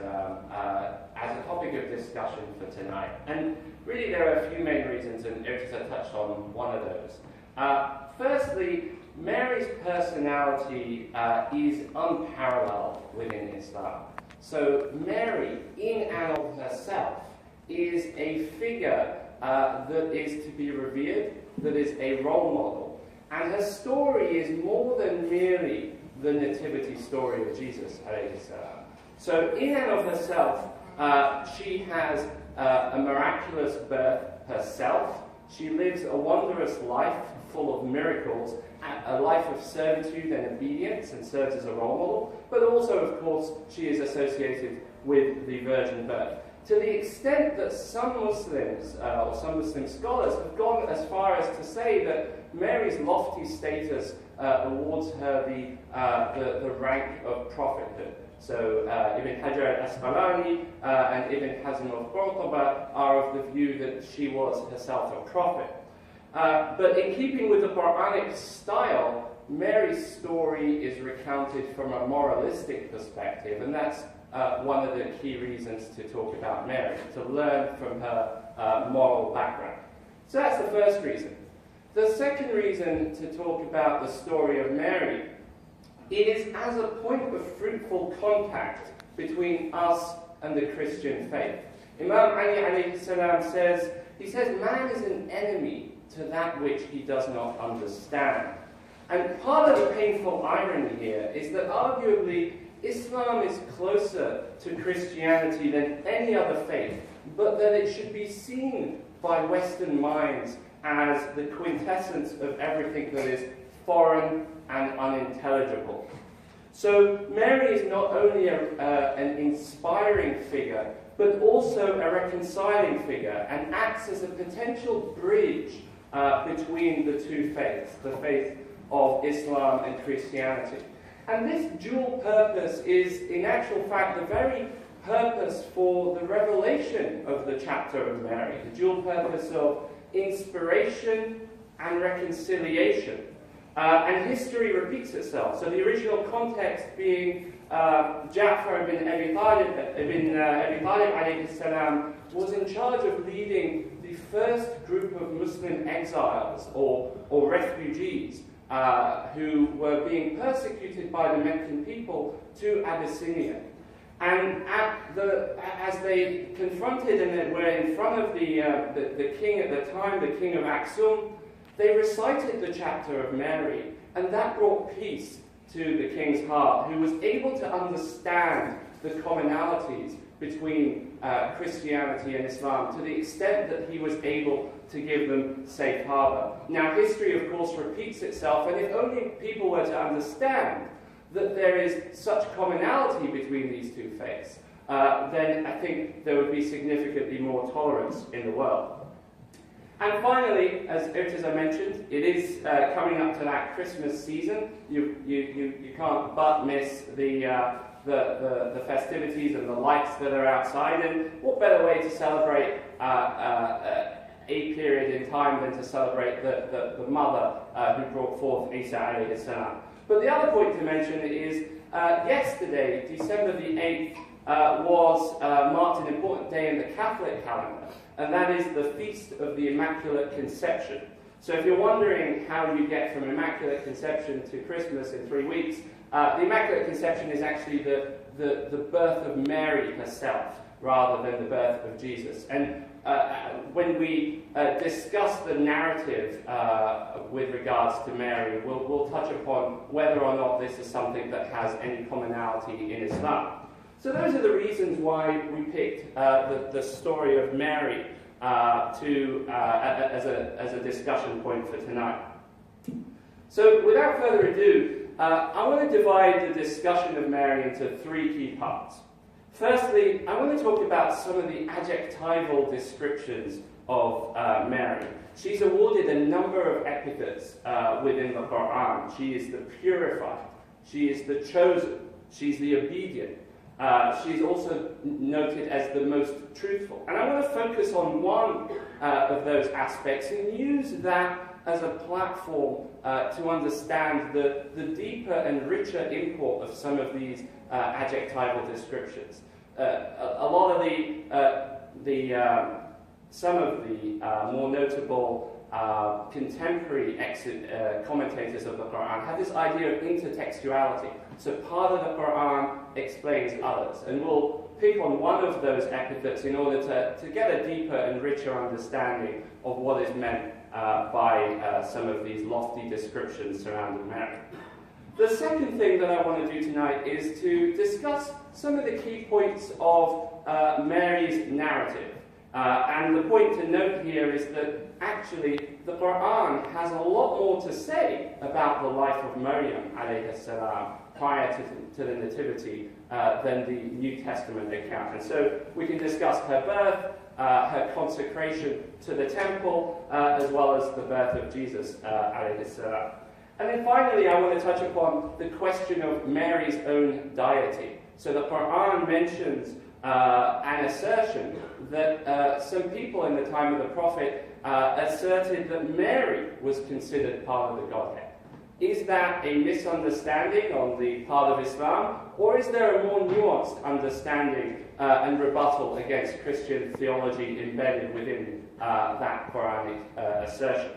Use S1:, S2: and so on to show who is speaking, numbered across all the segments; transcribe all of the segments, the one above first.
S1: as a topic of discussion for tonight. And really there are a few main reasons, and Yasir touched on one of those. Firstly, Mary's personality is unparalleled within Islam. So Mary, in and of herself, is a figure that is to be revered, that is a role model. And her story is more than merely the nativity story of Jesus, alayhi salam. So in and of herself, she has a miraculous birth herself. She lives a wondrous life full of miracles, a life of servitude and obedience, and serves as a role model. But also, of course, she is associated with the virgin birth. To the extent that some Muslims, or some Muslim scholars, have gone as far as to say that Mary's lofty status awards her the rank of prophethood. So Ibn Hajar al-Asqalani and Ibn Hazm of Qur'anic are of the view that she was herself a prophet. But in keeping with the Qur'anic style, Mary's story is recounted from a moralistic perspective, and that's one of the key reasons to talk about Mary, to learn from her moral background. So that's the first reason. The second reason to talk about the story of Mary, it is as a point of fruitful contact between us and the Christian faith. Imam Ali alayhi salam says, man is an enemy to that which he does not understand. And part of the painful irony here is that arguably Islam is closer to Christianity than any other faith, but that it should be seen by Western minds as the quintessence of everything that is foreign and unintelligible. So Mary is not only an inspiring figure, but also a reconciling figure, and acts as a potential bridge between the two faiths, the faith of Islam and Christianity. And this dual purpose is, in actual fact, the very purpose for the revelation of the chapter of Mary, the dual purpose of inspiration and reconciliation. And history repeats itself. So the original context being Ja'far ibn Abi Talib alayhi salam was in charge of leading the first group of Muslim exiles or refugees who were being persecuted by the Meccan people to Abyssinia. And as they confronted and were in front of the king at the time, the king of Aksum, they recited the chapter of Mary, and that brought peace to the king's heart, who was able to understand the commonalities between Christianity and Islam, to the extent that he was able to give them safe harbor. Now, history, of course, repeats itself, and if only people were to understand that there is such commonality between these two faiths, then I think there would be significantly more tolerance in the world. And finally, as I mentioned, it is coming up to that Christmas season. You can't but miss the festivities and the lights that are outside. And what better way to celebrate a period in time than to celebrate the mother who brought forth Isa alayhi salam. But the other point to mention is yesterday, December the 8th, was marked an important day in the Catholic calendar, and that is the Feast of the Immaculate Conception. So if you're wondering how you get from Immaculate Conception to Christmas in 3 weeks, the Immaculate Conception is actually the birth of Mary herself, rather than the birth of Jesus. And when we discuss the narrative with regards to Mary, we'll touch upon whether or not this is something that has any commonality in Islam. So those are the reasons why we picked the story of Mary as a discussion point for tonight. So without further ado, I want to divide the discussion of Mary into 3 key parts. Firstly, I want to talk about some of the adjectival descriptions of Mary. She's awarded a number of epithets within the Quran. She is the purified, she is the chosen, she's the obedient. She's also noted as the most truthful. And I want to focus on one of those aspects and use that as a platform to understand the deeper and richer import of some of these adjectival descriptions. a lot of some of the more notable contemporary commentators of the Quran have this idea of intertextuality. So part of the Quran explains others, and we'll pick on one of those epithets in order to get a deeper and richer understanding of what is meant by some of these lofty descriptions surrounding Mary. The second thing that I want to do tonight is to discuss some of the key points of Mary's narrative. And the point to note here is that actually the Quran has a lot more to say about the life of Maryam alayhi salam prior to the Nativity than the New Testament account. And so we can discuss her birth, her consecration to the temple, as well as the birth of Jesus alayhi salam. And then finally I want to touch upon the question of Mary's own deity. So the Quran mentions an assertion that some people in the time of the Prophet asserted that Mary was considered part of the Godhead. Is that a misunderstanding on the part of Islam, or is there a more nuanced understanding and rebuttal against Christian theology embedded within that Quranic assertion?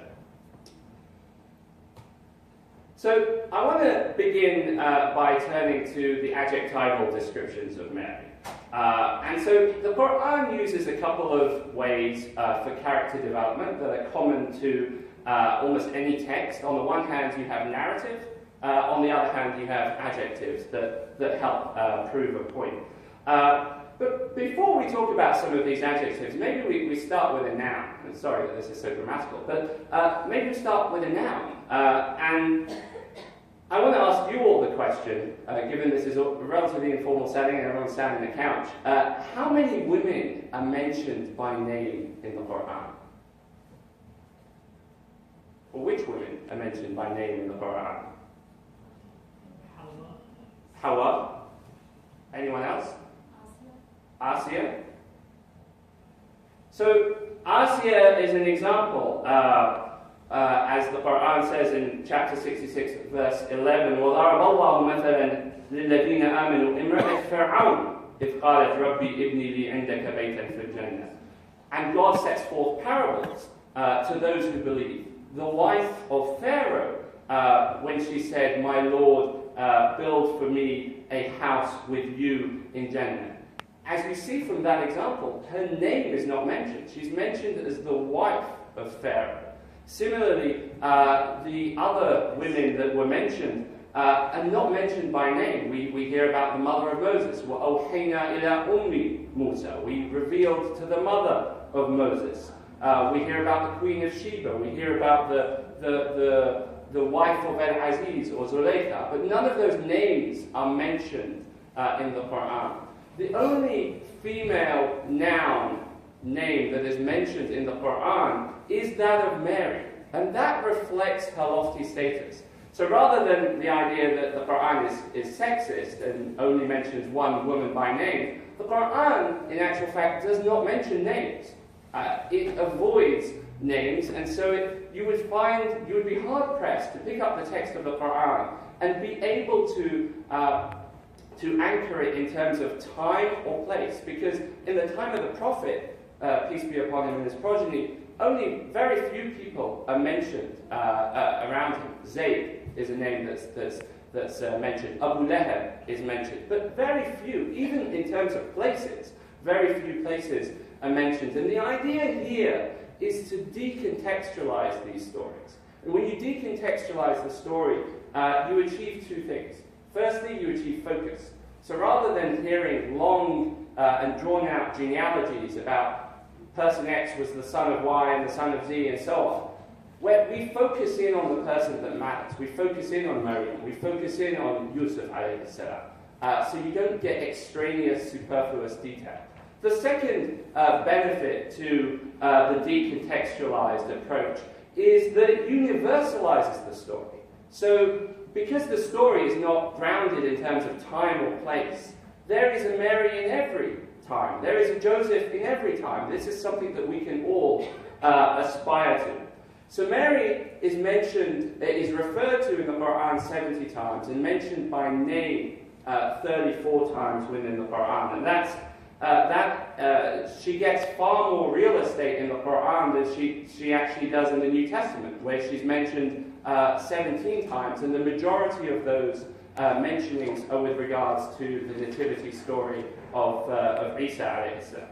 S1: So I want to begin by turning to the adjectival descriptions of Mary. And so the Quran uses a couple of ways for character development that are common to almost any text. On the one hand, you have narrative. On the other hand, you have adjectives that help prove a point. But before we talk about some of these adjectives, maybe we start with a noun. I'm sorry that this is so grammatical, but maybe we start with a noun. And I want to ask you all the question, given this is a relatively informal setting and everyone's sat on the couch, how many women are mentioned by name in the Quran? Or which women are mentioned by name in the Quran? Hawa. Anyone else? Asya. So Asya is an example. As the Quran says in chapter 66, verse 11, وَضَرَبَ اللَّهُ مَثَلًا لِلَّذِينَ آمَنُوا امْرَأَةَ فِرْعَوْنَ إِذْ قَالَتْ رَبِّ ابْنِ لِي عِندَكَ بَيْتًا فِي الْجَنَّةِ. And God sets forth parables to those who believe. The wife of Pharaoh, when she said, "My Lord, build for me a house with you in Jannah." As we see from that example, her name is not mentioned. She's mentioned as the wife of Pharaoh. Similarly, the other women that were mentioned are not mentioned by name. We hear about the mother of Moses. وَأَوْحَيْنَا إِلَىٰ أُمِّ مُوسَى. We revealed to the mother of Moses. We hear about the Queen of Sheba. We hear about the wife of Al-Aziz or Zuleika. But none of those names are mentioned in the Quran. The only female noun name that is mentioned in the Quran is that of Mary, and that reflects her lofty status. So rather than the idea that the Quran is sexist and only mentions one woman by name, the Quran, in actual fact, does not mention names. It avoids names, and so you would be hard-pressed to pick up the text of the Quran and be able to anchor it in terms of time or place, because in the time of the Prophet, peace be upon him and his progeny, only very few people are mentioned around him. Zayd is a name that's mentioned. Abu Lahab is mentioned. But very few, even in terms of places, very few places are mentioned. And the idea here is to decontextualize these stories. And when you decontextualize the story, you achieve two things. Firstly, you achieve focus. So rather than hearing long and drawn-out genealogies about person X was the son of Y and the son of Z and so on, where we focus in on the person that matters. We focus in on Maryam. We focus in on Yusuf alayhi salam. So you don't get extraneous, superfluous detail. The second benefit to the decontextualized approach is that it universalizes the story. So because the story is not grounded in terms of time or place, there is a Mary in every time. There is a Joseph in every time. This is something that we can all aspire to. So Mary is referred to in the Quran 70 times and mentioned by name 34 times within the Quran. And that's she gets far more real estate in the Quran than she actually does in the New Testament, where she's mentioned 17 times, and the majority of those mentionings are with regards to the nativity story of Isa alayhi salam.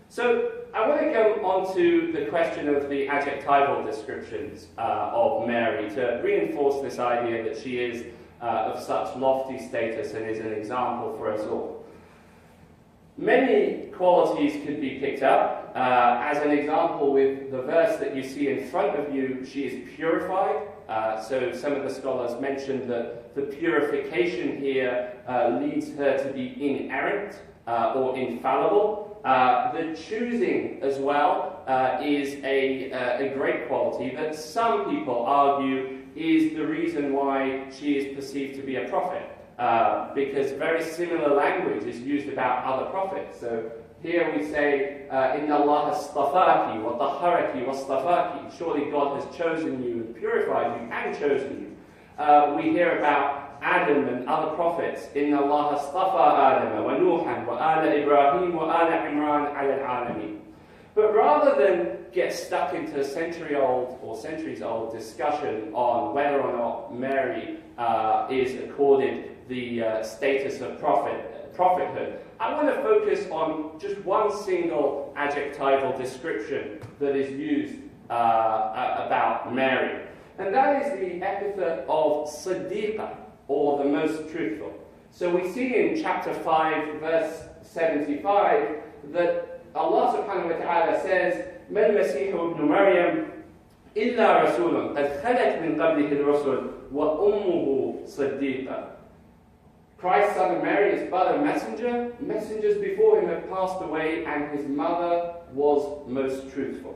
S1: So I want to go on to the question of the adjectival descriptions of Mary to reinforce this idea that she is of such lofty status and is an example for us all. Many qualities could be picked up. As an example, with the verse that you see in front of you, she is purified. So some of the scholars mentioned that the purification here leads her to be inerrant or infallible. The choosing as well is a great quality that some people argue is the reason why she is perceived to be a prophet, because very similar language is used about other prophets. So here we say, Inna Allah astafaki wa taharaki wa astafaki. Surely God has chosen you and purified you and chosen you. We hear about Adam and other prophets. Inna Allah astafa Adam wa Nuhan wa ala Ibrahim wa ala Imran ala al-alamin. But rather than get stuck into a centuries-old discussion on whether or not Mary is accorded the status of prophethood, I want to focus on just one single adjectival description that is used about Mary. And that is the epithet of Siddiqa, or the most truthful. So we see in chapter 5, verse 75, that Allah subhanahu wa ta'ala says, مَا الْمَسِيحُ ابْنُ مَرْيَمْ إِلَّا رَسُولٌ قَدْ خَلَتْ مِنْ قَبْلِهِ الرُّسُلُ وَأُمُّهُ صَدِّيقًا. Christ, son of Mary, is but a messenger. Messengers before him have passed away, and his mother was most truthful.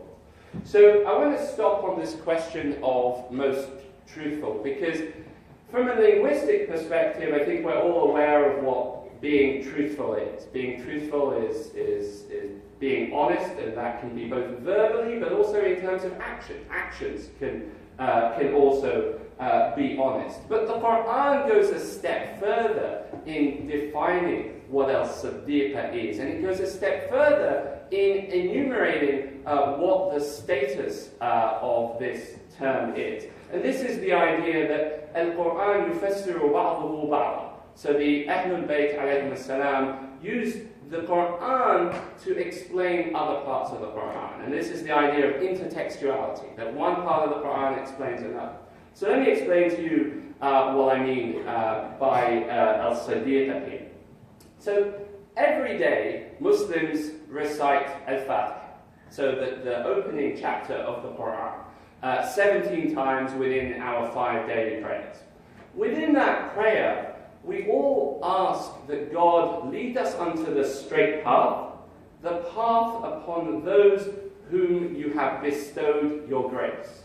S1: So I want to stop on this question of most truthful, because from a linguistic perspective, I think we're all aware of what being truthful is. Being truthful is being honest, and that can be both verbally, but also in terms of action. Actions can also be honest. But the Quran goes a step further in defining what al-Siddiqa is, and it goes a step further in enumerating what the status of this term is. And this is the idea that Al-Quran yufassiru ba'dahu ba'da. So the Ahlul Bayt alayhim salam used the Quran to explain other parts of the Quran. And this is the idea of intertextuality, that one part of the Quran explains another. So let me explain to you what I mean by al-Siddiqa here. So every day Muslims recite Al-Fatiha, so the opening chapter of the Quran, 17 times within our 5 daily prayers. Within that prayer, we all ask that God lead us unto the straight path, the path upon those whom you have bestowed your grace.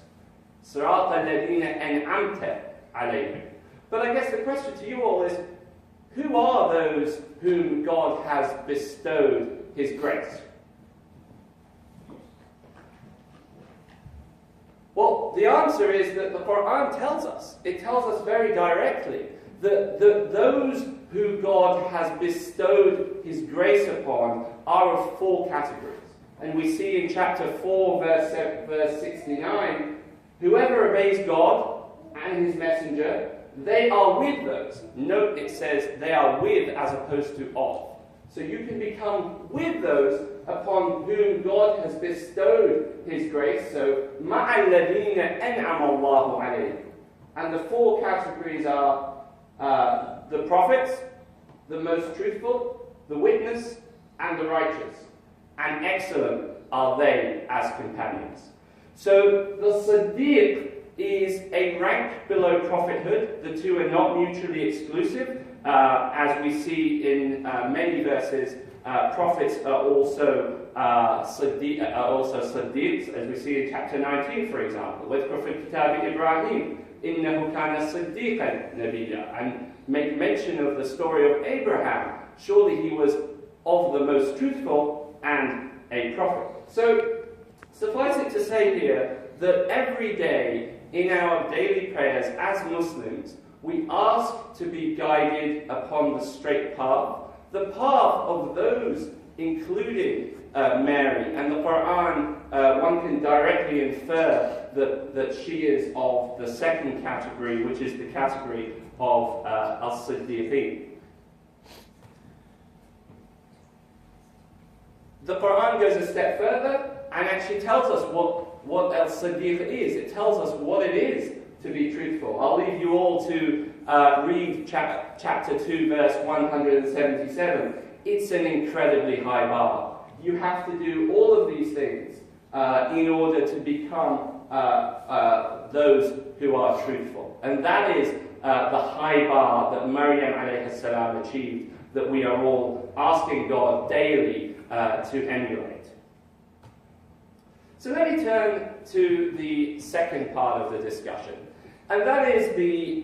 S1: صراط الذين أنعمت عليهم. But I guess the question to you all is, who are those whom God has bestowed his grace? Well, the answer is that the Quran tells us. It tells us very directly that those who God has bestowed his grace upon are of 4 categories. And we see in chapter 4, verse 69, whoever obeys God and his messenger, they are with those. Note it says they are with as opposed to of. So you can become with those upon whom God has bestowed his grace. So مَعَ الَّذِينَ أَنْعَمَ اللَّهُ عَلَيْهِمْ. And the 4 categories are the prophets, the most truthful, the witness, and the righteous. And excellent are they as companions. So the Siddiq is a rank below prophethood. The two are not mutually exclusive. As we see in many verses, prophets are also Siddiqs, as we see in chapter 19, for example. وَاذْكُرْ فِي الْكِتَابِ إِبْرَاهِيمَ إِنَّهُ كَانَ صِدِّيقًا نَبِيًّا. And make mention of the story of Abraham. Surely he was of the most truthful and a prophet. So, suffice it to say here that every day in our daily prayers as Muslims, we ask to be guided upon the straight path, the path of those including Mary. And the Quran, one can directly infer that she is of the second category, which is the category of As-Siddiqeen. The Quran goes a step further and actually tells us what Al-Siddiq is. It tells us what it is to be truthful. I'll leave you all to read chapter 2, verse 177. It's an incredibly high bar. You have to do all of these things in order to become those who are truthful. And that is the high bar that Maryam alayhi salam achieved, that we are all asking God daily to emulate. So let me turn to the second part of the discussion, and that is the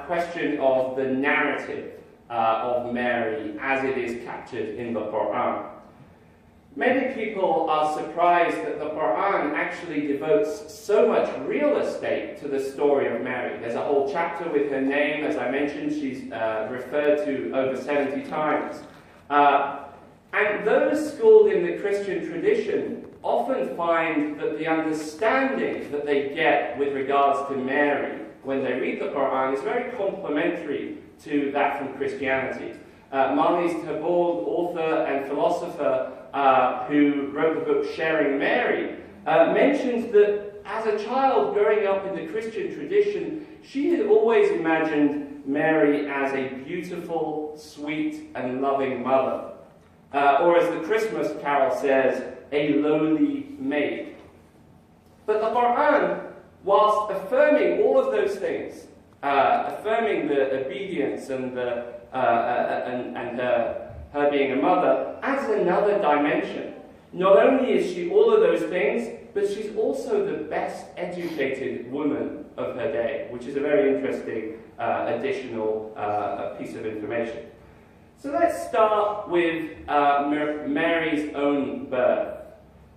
S1: question of the narrative of Mary as it is captured in the Quran. Many people are surprised that the Quran actually devotes so much real estate to the story of Mary. There's a whole chapter with her name. As I mentioned, she's referred to over 70 times. And those schooled in the Christian tradition often find that the understanding that they get with regards to Mary when they read the Quran is very complementary to that from Christianity. Marlies Terborg, author and philosopher who wrote the book Sharing Mary, mentions that as a child growing up in the Christian tradition, she had always imagined Mary as a beautiful, sweet, and loving mother. Or as the Christmas carol says, a lowly maid. But the Quran, whilst affirming all of those things, affirming the obedience and her being a mother, adds another dimension. Not only is she all of those things, but she's also the best educated woman of her day, which is a very interesting additional piece of information. So let's start with Mary's own birth,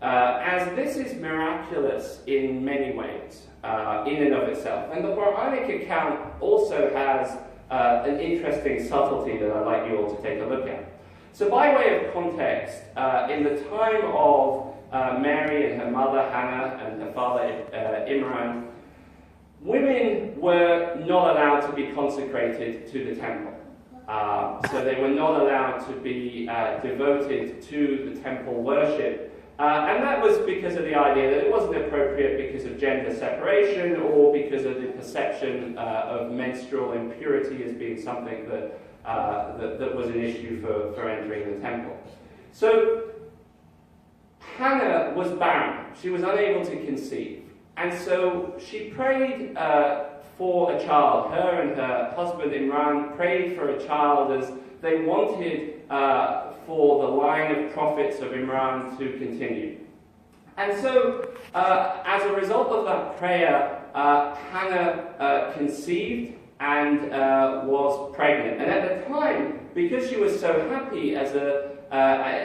S1: as this is miraculous in many ways, in and of itself. And the Qur'anic account also has an interesting subtlety that I'd like you all to take a look at. So by way of context, in the time of Mary and her mother Hannah and her father Imran, women were not allowed to be consecrated to the temple. So they were not allowed to be devoted to the temple worship. And that was because of the idea that it wasn't appropriate because of gender separation or because of the perception of menstrual impurity as being something that was an issue for entering the temple. So Hannah was barren. She was unable to conceive. And so she prayed for a child. Her and her husband Imran prayed for a child as they wanted for the line of prophets of Imran to continue. And so, as a result of that prayer, Hannah conceived and was pregnant. And at the time, because she was so happy as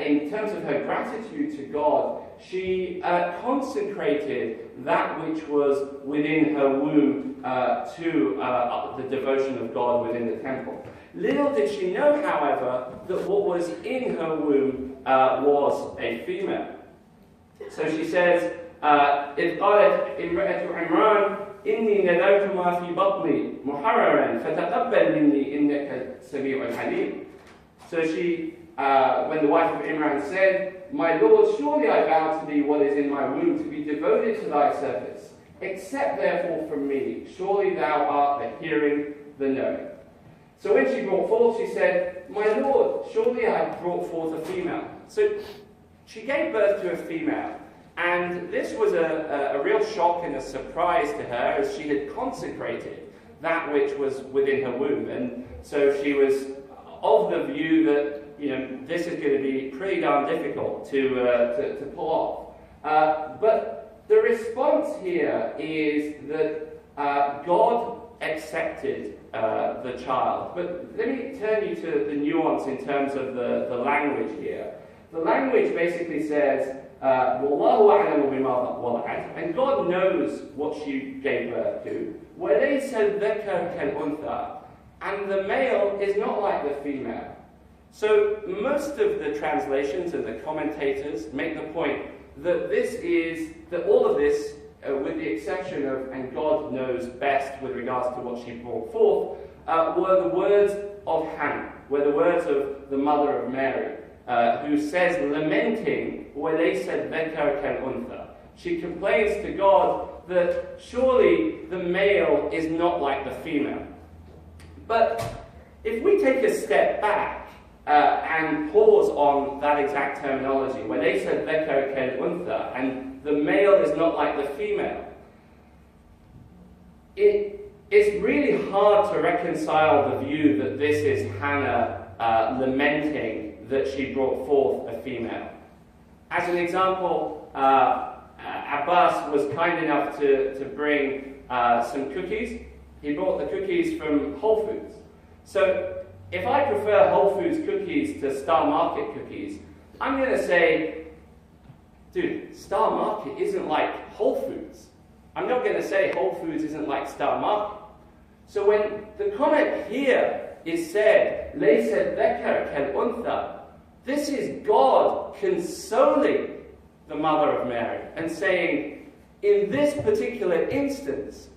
S1: in terms of her gratitude to God, she consecrated that which was within her womb to the devotion of God within the temple. Little did she know, however, that what was in her womb was a female. So she says, إِذْ قَالَتْ امرأة عمران إِنِّي نَذَرْتُ مَا فِي بَطْنِي مُحَرَّرًا فَتَقَبَّلْ مِنِّي إِنَّكَ السَّمِيعُ الْعَلِيمُ. So she, when the wife of Imran said, My Lord, surely I vow to thee what is in my womb to be devoted to thy service. Accept therefore from me, surely thou art the hearing, the knowing. So when she brought forth, she said, My Lord, surely I have brought forth a female. So she gave birth to a female, and this was a real shock and a surprise to her as she had consecrated that which was within her womb. And so she was of the view that, this is going to be pretty darn difficult to pull off. But the response here is that God accepted the child. But let me turn you to the nuance in terms of the language here. The language basically says, Wallahu a'lamu bima wada'at, and God knows what she gave birth to. وَلَيْسَ الذَّكَرُ كَالْأُنْثَى, and the male is not like the female. So most of the translations and the commentators make the point that all of this, with the exception of "and God knows best" with regards to what she brought forth, were the words of Hannah, were the words of the mother of Mary, who says, lamenting, وَلَيْسَ الذَّكَرُ كَالْأُنثَى. She complains to God that surely the male is not like the female. But if we take a step back and pause on that exact terminology, وَلَيْسَ الذَّكَرُ كَالْأُنثَى, and the male is not like the female, it's really hard to reconcile the view that this is Hannah lamenting that she brought forth a female. As an example, Abbas was kind enough to bring some cookies. He brought the cookies from Whole Foods. So if I prefer Whole Foods cookies to Star Market cookies, I'm going to say, dude, Star Market isn't like Whole Foods. I'm not going to say Whole Foods isn't like Star Market. So when the comment here is said, لَيْسَ الذَّكَرُ كَالْأُنثَى, this is God consoling the mother of Mary and saying, in this particular instance,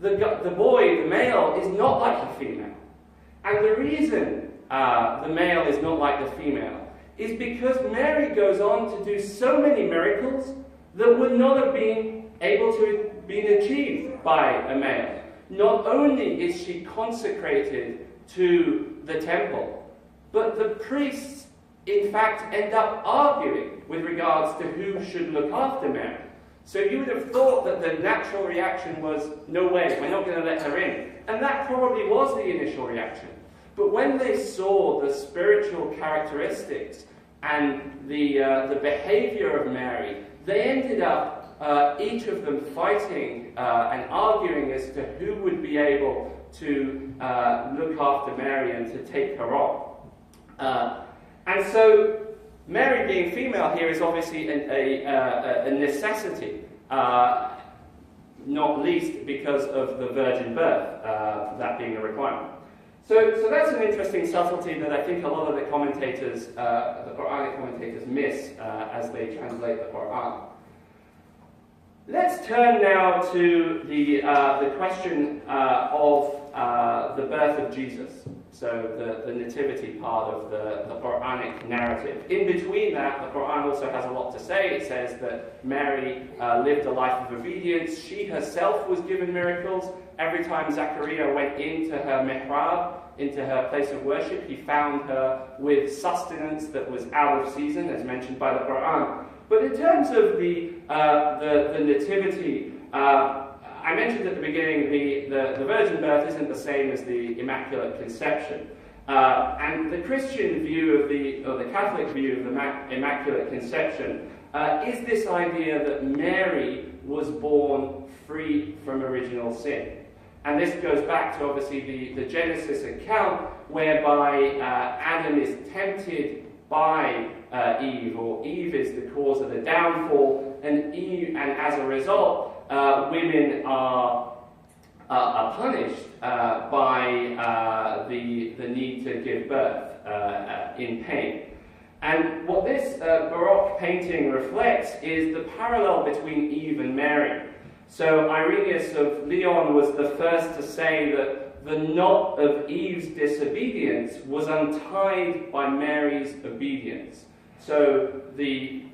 S1: the boy, the male, is not like the female. And the reason the male is not like the female is because Mary goes on to do so many miracles that would not have been able to have been achieved by a male. Not only is she consecrated to the temple, but the priests, in fact, end up arguing with regards to who should look after Mary. So you would have thought that the natural reaction was, no way, we're not going to let her in. And that probably was the initial reaction. But when they saw the spiritual characteristics and the behavior of Mary, they ended up each of them fighting and arguing as to who would be able to look after Mary and to take her on. And so Mary being female here is obviously a necessity, not least because of the virgin birth, that being a requirement. So that's an interesting subtlety that I think a lot of the commentators, the Qur'anic commentators, miss as they translate the Qur'an. Let's turn now to the question of the birth of Jesus, so the nativity part of the Qur'anic narrative. In between that, the Qur'an also has a lot to say. It says that Mary lived a life of obedience. She herself was given miracles. Every time Zachariah went into her mihrab, into her place of worship, he found her with sustenance that was out of season, as mentioned by the Qur'an. But in terms of the nativity, I mentioned at the beginning the virgin birth isn't the same as the Immaculate Conception. And the Christian view or the Catholic view of the Immaculate Conception is this idea that Mary was born free from original sin. And this goes back to obviously the Genesis account whereby Adam is tempted by Eve, or Eve is the cause of the downfall, and as a result, women are punished by the need to give birth in pain. And what this Baroque painting reflects is the parallel between Eve and Mary. So Irenaeus of Lyon was the first to say that the knot of Eve's disobedience was untied by Mary's obedience. So the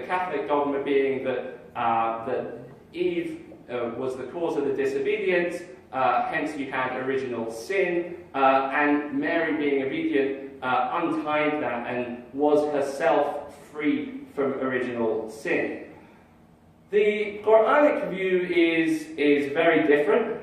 S1: Catholic dogma being that Eve was the cause of the disobedience, hence you had original sin, and Mary being obedient untied that and was herself free from original sin. The Qur'anic view is very different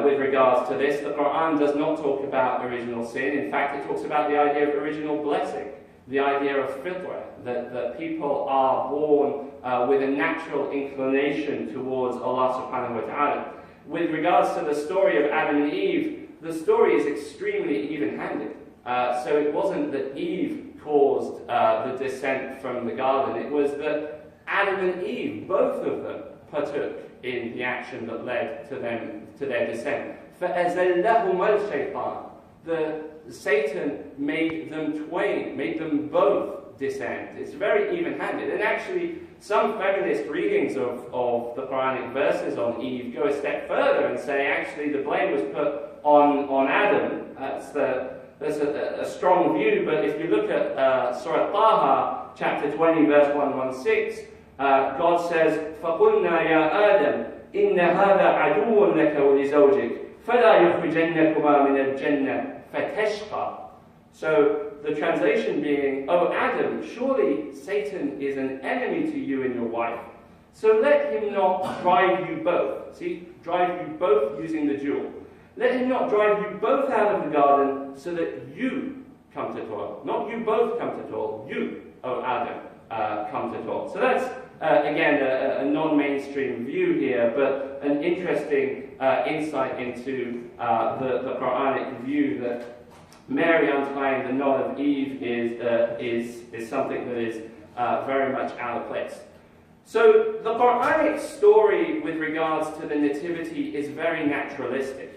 S1: with regards to this. The Qur'an does not talk about original sin. In fact, it talks about the idea of original blessing, the idea of fitrah, that people are born with a natural inclination towards Allah subhanahu wa ta'ala. With regards to the story of Adam and Eve, the story is extremely even-handed. So it wasn't that Eve caused the descent from the garden, it was that Adam and Eve, both of them, partook in the action that led to their descent. فَأَزَلَّهُمَا الشَّيْطَانُ. Satan made them twain, made them both descend. It's very even-handed. And actually, some feminist readings of the Quranic verses on Eve go a step further and say actually the blame was put on Adam. That's a strong view, but if you look at Surah Taha, chapter 20, verse 116, God says, فَقُلْنَا يَا آدَمْ إِنَّ هَذَا عَدُوٌ لَكَ وَلِزَوْجِكَ فَلَا يُخْرِجَنَّكُمَا مِنَ الْجَنَّةِ فَتَشْقَى. So the translation being, "Oh Adam, surely Satan is an enemy to you and your wife, so let him not drive you both." See, drive you both using the dual. "Let him not drive you both out of the garden so that you come to toil." Not you both come to toil, you, O Adam, come to toil. So that's, again, a non-mainstream view here, but an interesting insight into the Qur'anic view that Mary untying the knot of Eve is something that is very much out of place. So the Qur'anic story with regards to the nativity is very naturalistic.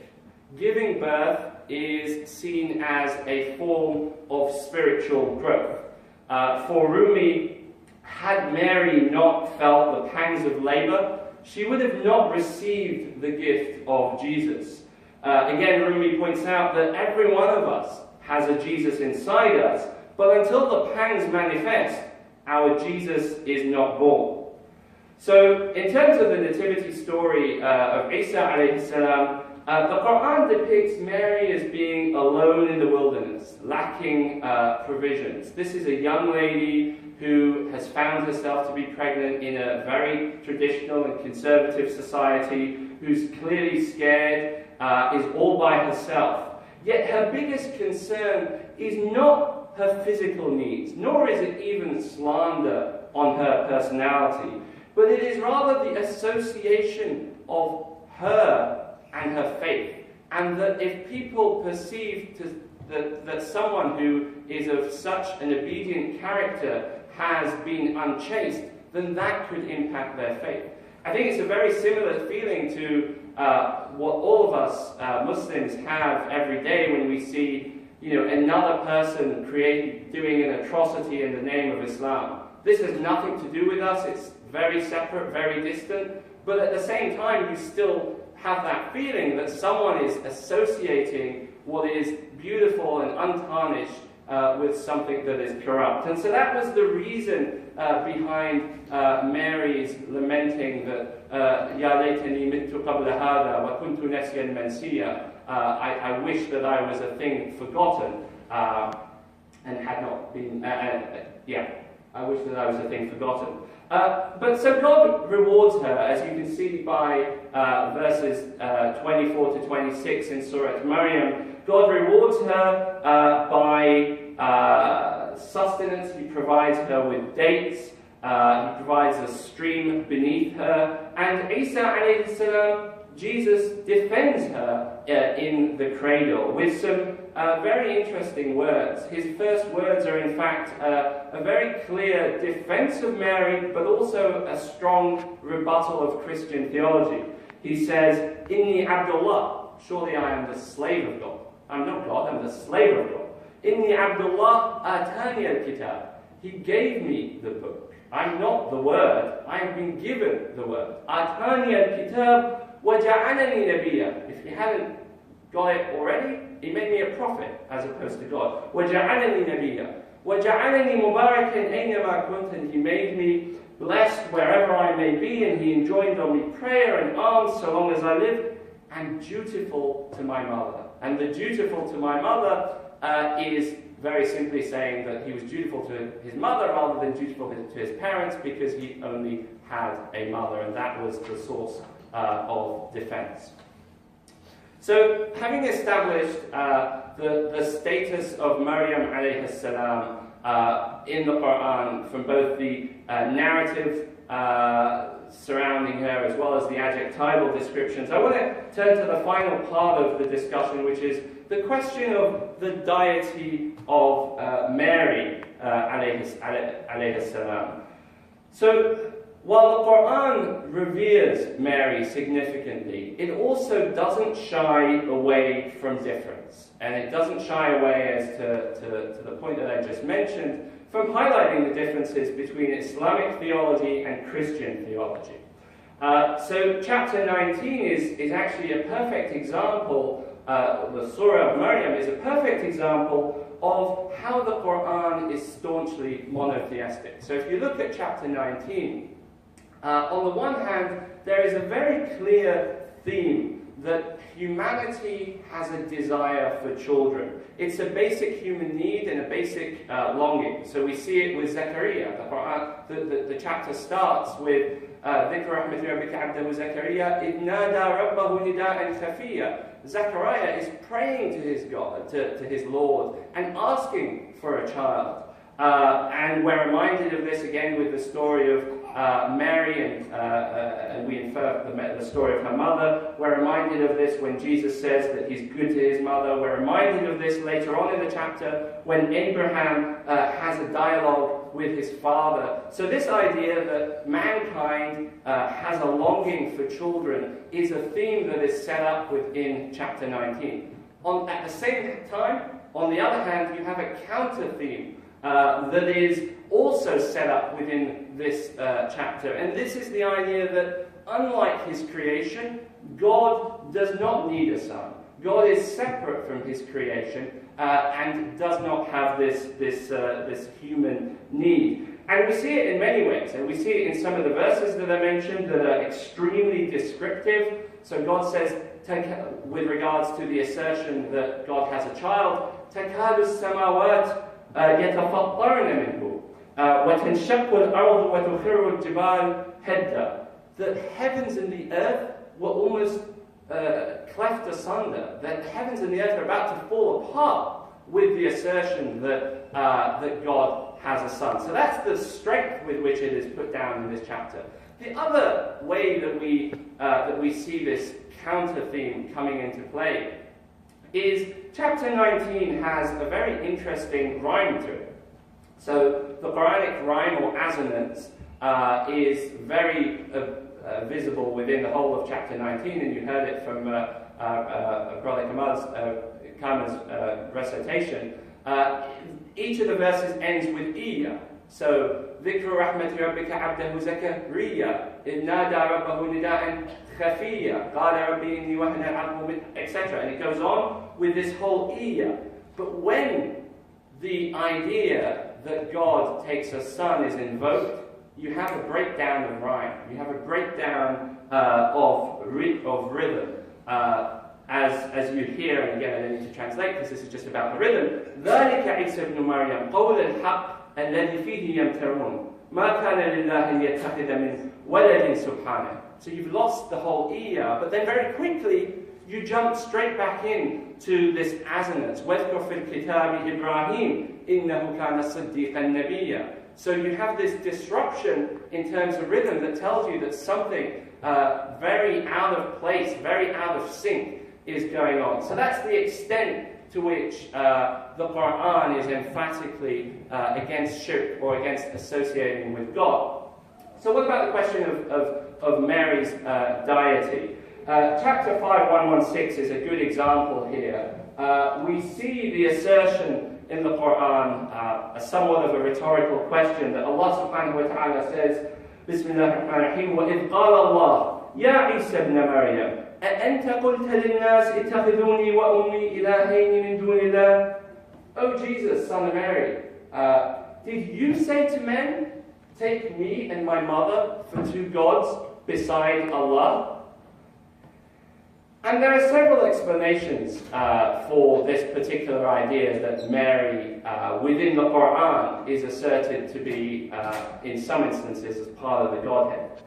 S1: Giving birth is seen as a form of spiritual growth. For Rumi, had Mary not felt the pangs of labour, she would have not received the gift of Jesus. Again, Rumi points out that every one of us has a Jesus inside us, but until the pangs manifest, our Jesus is not born. So, in terms of the nativity story of Isa alayhi salam, the Quran depicts Mary as being alone in the wilderness, lacking provisions. This is a young lady who has found herself to be pregnant in a very traditional and conservative society, who's clearly scared, is all by herself. Yet her biggest concern is not her physical needs, nor is it even slander on her personality, but it is rather the association of her and her faith. And that if people perceive that someone who is of such an obedient character has been unchaste, then that could impact their faith. I think it's a very similar feeling to what all of us Muslims have every day when we see, another person doing an atrocity in the name of Islam. This has nothing to do with us. It's very separate, very distant. But at the same time, you still have that feeling that someone is associating what is beautiful and untarnished with something that is corrupt. And so that was the reason behind Mary's lamenting that Ya laytani mittu qabla hadha wa kuntu nasyan mansiya. I wish that I was a thing forgotten and had not been. I wish that I was a thing forgotten. But so God rewards her, as you can see by verses 24 to 26 in Surah Maryam. God rewards her by sustenance. He provides her with dates. He provides a stream beneath her. And Isa alayhi salam, Jesus defends her in the cradle with some very interesting words. His first words are in fact a very clear defense of Mary, but also a strong rebuttal of Christian theology. He says, Inni Abdullah, surely I am the slave of God. I'm not God, I'm the slave of God. Inni Abdullah atani al-kitab. He gave me the book. I'm not the word, I have been given the word. Atani al-kitab wa ja'alani nabiyya. If you haven't got it already, he made me a prophet as opposed to God. Wa ja'alani nabiyya. Wa ja'alani mubarakan aynama kunt. And he made me blessed wherever I may be, and he enjoined on me prayer and alms so long as I live, and dutiful to my mother. And the dutiful to my mother is very simply saying that he was dutiful to his mother rather than dutiful to his parents, because he only had a mother, and that was the source of defense. So, having established the status of Maryam alayhi salam in the Quran, from both the narrative surrounding her as well as the adjectival descriptions, I want to turn to the final part of the discussion, which is the question of the deity of Mary alayhi salam. So while the Quran reveres Mary significantly, it also doesn't shy away from difference. And it doesn't shy away, as to the point that I just mentioned, from highlighting the differences between Islamic theology and Christian theology. So chapter 19 is actually a perfect example, the Surah of Maryam is a perfect example of how the Quran is staunchly monotheistic. So if you look at chapter 19, on the one hand, there is a very clear theme that humanity has a desire for children. It's a basic human need and a basic longing. So we see it with Zechariah. The chapter starts with ذكر رحمة ربك عبده زكريا إذ نادى ربه نداء خفيا. Zechariah is praying to his God, to his Lord, and asking for a child. And we're reminded of this again with the story of Mary, and we infer the story of her mother. We're reminded of this when Jesus says that he's good to his mother. We're reminded of this later on in the chapter when Abraham has a dialogue with his father. So this idea that mankind has a longing for children is a theme that is set up within chapter 19. At the same time, on the other hand, you have a counter theme that is also set up within this chapter. And this is the idea that, unlike his creation, God does not need a son. God is separate from his creation and does not have this human need. And we see it in many ways. And we see it in some of the verses that I mentioned that are extremely descriptive. So God says, with regards to the assertion that God has a child, تَكَادُ السَّمَاوَاتِ يتفطرن منه وتنشق الأرض وتخر الجبال هدا. The heavens and the earth were almost cleft asunder. The heavens and the earth are about to fall apart with the assertion that God has a son. So that's the strength with which it is put down in this chapter. The other way that we see this counter theme coming into play is chapter 19 has a very interesting rhyme to it. So the Quranic rhyme or assonance is very visible within the whole of chapter 19, and you heard it from Brother Kamal's recitation. Each of the verses ends with iya. So ذكر رحمة ربك عبده زكريا إذ نادى ربه نداء خفيا قال ربي إني وهن العظم etc. And it goes on with this whole iya. But when the idea that God takes a son is invoked, you have a breakdown of rhyme. You have a breakdown of rhythm. As you hear, and again I don't need to translate because this is just about the rhythm. ذلك عيسى ابن مريم قول الحق الذي فيه يمترون ما كان لله أن يتخذ من ولد سبحانه. So you've lost the whole iya, but then very quickly you jump straight back in to this assonance. واذكر في الكتاب إبراهيم إنه كان صديقا نبيا. So you have this disruption in terms of rhythm that tells you that something very out of place, very out of sync is going on. So that's the extent to which the Quran is emphatically against shirk or against associating with God. So what about the question of Mary's deity? Chapter 5116 is a good example here. We see the assertion in the Quran, somewhat of a rhetorical question, that Allah subhanahu wa ta'ala says, Bismillah ar-Rahman ar-Rahim, وَإِذْ قَالَ اللَّهُ يَا عِيسَى ابْنَ مَرْيَمَ أَأَنْتَ قُلْتَ لِلنَّاسِ اتَّخِذُونِي وَأُمِّي إِلَهَيْنِ مِن دُونِ اللَّهِ. O Jesus, son of Mary, did you say to men, take me and my mother for two gods beside Allah? And there are several explanations for this particular idea that Mary, within the Quran, is asserted to be, in some instances, as part of the Godhead.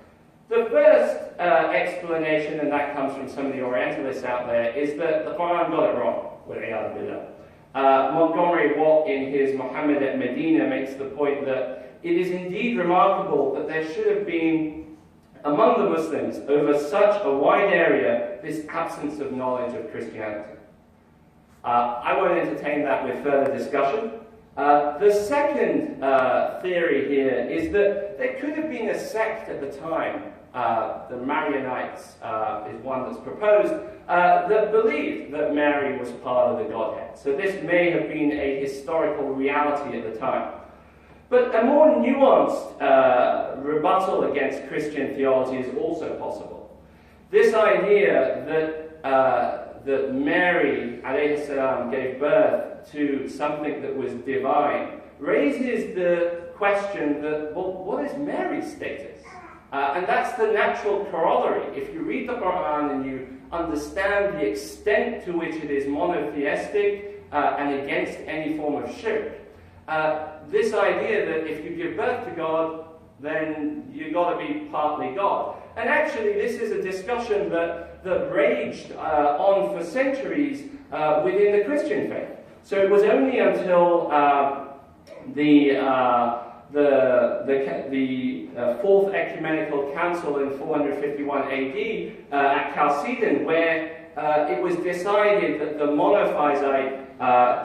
S1: The first explanation, and that comes from some of the Orientalists out there, is that the Quran got it wrong. Montgomery Watt, in his Muhammad at Medina, makes the point that it is indeed remarkable that there should have been, among the Muslims, over such a wide area, this absence of knowledge of Christianity. I won't entertain that with further discussion, The second theory here is that there could have been a sect at the time, the Marianites is one that's proposed, that believed that Mary was part of the Godhead. So this may have been a historical reality at the time. But a more nuanced rebuttal against Christian theology is also possible. This idea that Mary alayhi salam gave birth to something that was divine raises the question that, well, what is Mary's status? And that's the natural corollary. If you read the Quran and you understand the extent to which it is monotheistic and against any form of shirk, this idea that if you give birth to God, then you've got to be partly God. And actually, this is a discussion that raged on for centuries within the Christian faith. So it was only until the Fourth Ecumenical Council in 451 AD at Chalcedon, where it was decided that the monophysite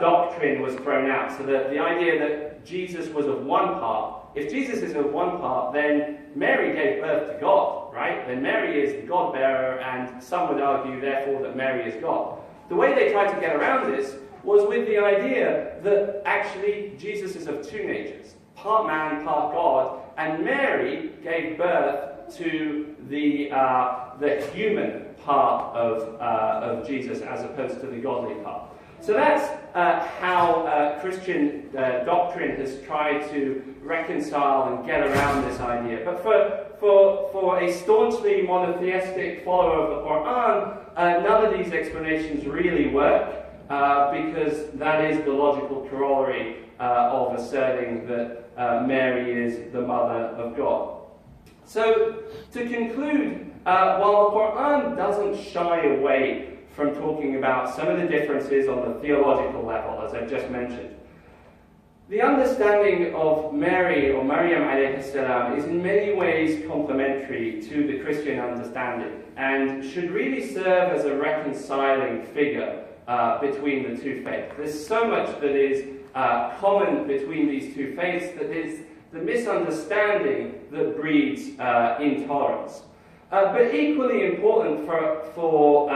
S1: doctrine was thrown out. So the idea that Jesus was of one part. If Jesus is of one part, then Mary gave birth to God, right? Then Mary is the God-bearer, and some would argue, therefore, that Mary is God. The way they tried to get around this was with the idea that actually Jesus is of two natures, part man, part God, and Mary gave birth to the human part of Jesus as opposed to the godly part. So that's how Christian doctrine has tried to reconcile and get around this idea. But for a staunchly monotheistic follower of the Quran, none of these explanations really work because that is the logical corollary of asserting that Mary is the mother of God. So to conclude, while the Quran doesn't shy away from talking about some of the differences on the theological level, as I've just mentioned, the understanding of Mary, or Maryam alayhi salam, is in many ways complementary to the Christian understanding and should really serve as a reconciling figure between the two faiths. There's so much that is common between these two faiths that is the misunderstanding that breeds intolerance. But equally important for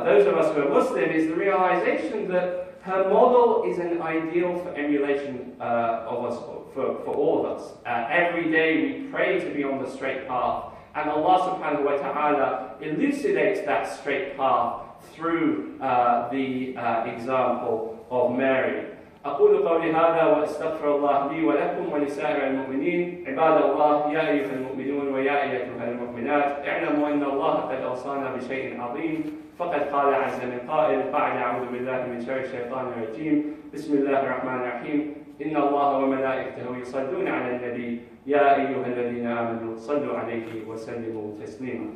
S1: those of us who are Muslim is the realization that her model is an ideal for emulation of us, for all of us. Every day we pray to be on the straight path, and Allah subhanahu wa ta'ala elucidates that straight path through the example of Mary. أقول قولي هذا وأستغفر الله لي ولكم ولسائر المؤمنين عباد الله يا أيها المؤمنون ويا أيتها المؤمنات اعلموا أن الله قد أوصانا بشيء عظيم فقد قال عز من قائل بعد أعوذ بالله من شر الشيطان الرجيم بسم الله الرحمن الرحيم إن الله وملائكته يصلون على النبي يا أيها الذين آمنوا صلوا عليه وسلموا تسليما.